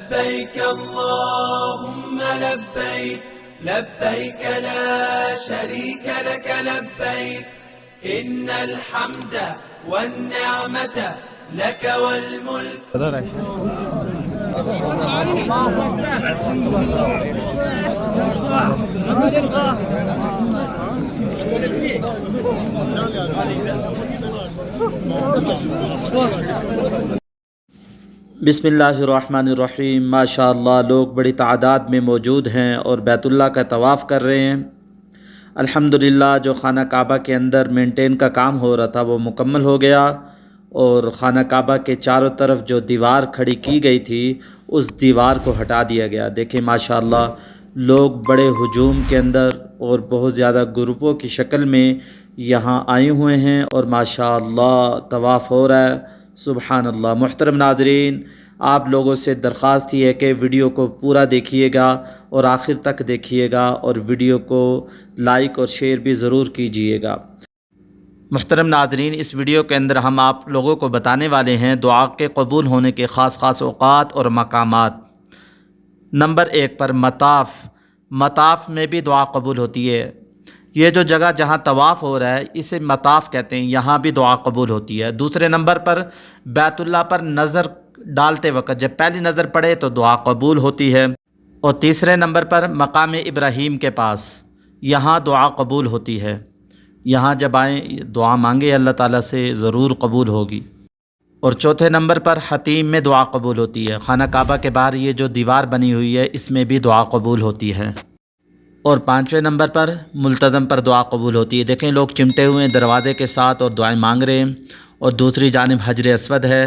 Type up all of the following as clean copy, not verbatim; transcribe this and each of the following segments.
لبيك اللهم لبيك لبيك لا شريك لك لبيك إن الحمد والنعمة لك والملك. बिस्मिल्लाहिर्रहमानिर्रहीम। माशाअल्लाह लोग बड़ी तादाद में मौजूद हैं और बैतुल्लाह का तवाफ़ कर रहे हैं। अल्हम्दुलिल्लाह जो खाना काबा के अंदर मेंटेन का काम हो रहा था वो मुकम्मल हो गया और खाना काबा के चारों तरफ जो दीवार खड़ी की गई थी उस दीवार को हटा दिया गया। देखें माशाअल्लाह लोग बड़े हुजूम के अंदर और बहुत ज़्यादा ग्रुपों की शक्ल में यहाँ आए हुए हैं और माशाअल्लाह तवाफ़ हो रहा है। सुबहान अल्लाह। मुहतरम नाज़रीन, आप लोगों से दरख्वास्त ही है कि वीडियो को पूरा देखिएगा और आखिर तक देखिएगा और वीडियो को लाइक और शेयर भी ज़रूर कीजिएगा। मुहतरम नाज़रीन, इस वीडियो के अंदर हम आप लोगों को बताने वाले हैं दुआ के कबूल होने के ख़ास औक़ात और मकामात। नंबर 1 पर मताफ़ में भी दुआ कबूल होती है। ये जो जगह जहाँ तवाफ़ हो रहा है इसे मताफ़ कहते हैं, यहाँ भी दुआ कबूल होती है। दूसरे नंबर पर बैतुल्लाह पर नज़र डालते वक्त जब पहली नज़र पड़े तो दुआ कबूल होती है। और तीसरे नंबर पर मकाम इब्राहीम के पास यहाँ दुआ कबूल होती है। यहाँ जब आएँ दुआ मांगे अल्लाह ताला से ज़रूर कबूल होगी। और चौथे नंबर पर हतीम में दुआ कबूल होती है। खाना काबा के बाहर ये जो दीवार बनी हुई है इसमें भी दुआ कबूल होती है। और 5वें नंबर पर मुल्तज़म पर दुआ कबूल होती है। देखें लोग चिमटे हुए दरवाज़े के साथ और दुआएं मांग रहे हैं और दूसरी जानिब हजर अस्वद है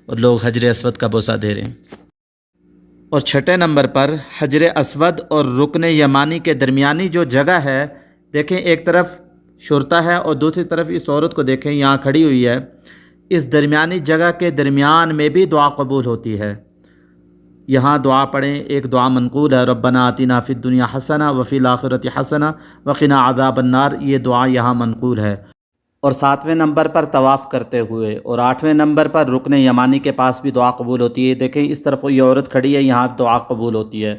और लोग हजर अस्वद का बोसा दे रहे हैं। और 6ठे नंबर पर हजर अस्वद और रुकन यमानी के दरमियानी जो जगह है, देखें एक तरफ शुरता है और दूसरी तरफ इस औरत को देखें यहाँ खड़ी हुई है। इस दरमियानी जगह के दरमियान में भी दुआ कबूल होती है। यहाँ दुआ पढ़ें। एक दुआ मनकूल है, रब्बना आतिना फिद दुनिया हसना व फिल आखिरति हसना व क़िना अज़ाबन नार। ये दुआ यहाँ मनकूल है। और 7वें नंबर पर तवाफ़ करते हुए और 8वें नंबर पर रुकन यमानी के पास भी दुआ कबूल होती है। देखें इस तरफ ये औरत खड़ी है, यहाँ दुआ कबूल होती है।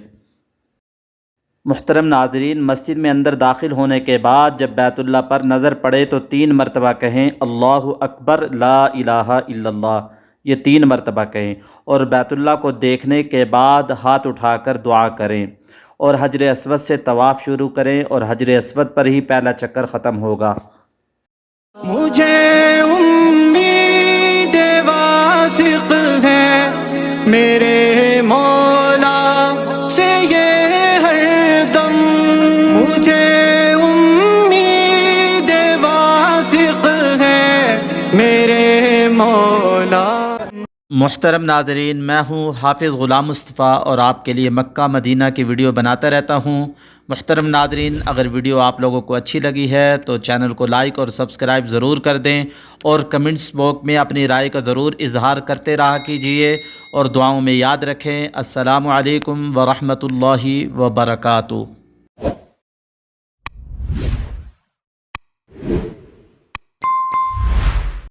मुहतरम नाज़रीन, मस्जिद में अंदर दाखिल होने के बाद जब बैतुल्लाह पर नज़र पड़े तो 3 मरतबा कहें अल्लाहु अकबर ला इलाहा इल्लल्लाह। ये 3 मरतबा कहें और बैतुल्लाह को देखने के बाद हाथ उठाकर दुआ करें और हजर अस्वद से तवाफ़ शुरू करें और हजर अस्वद पर ही पहला चक्कर ख़त्म होगा। मुझे उम्मीद वासिक़ है मेरे मौला से ये हरदम। मुझे उम्मीद वासिक़ है मेरे मौला। मुहतरम नाज़रीन, मैं हूँ हाफिज़ ग़ुलाम मुस्तफ़ा और आपके लिए मक्का मदीना की वीडियो बनाता रहता हूँ। मुहतरम नाज़रीन, अगर वीडियो आप लोगों को अच्छी लगी है तो चैनल को लाइक और सब्सक्राइब ज़रूर कर दें और कमेंट्स बॉक्स में अपनी राय का ज़रूर इजहार करते रहा कीजिए और दुआओं में याद रखें। अस्सलामु अलैकुम व रहमतुल्लाहि व बरकातुहू।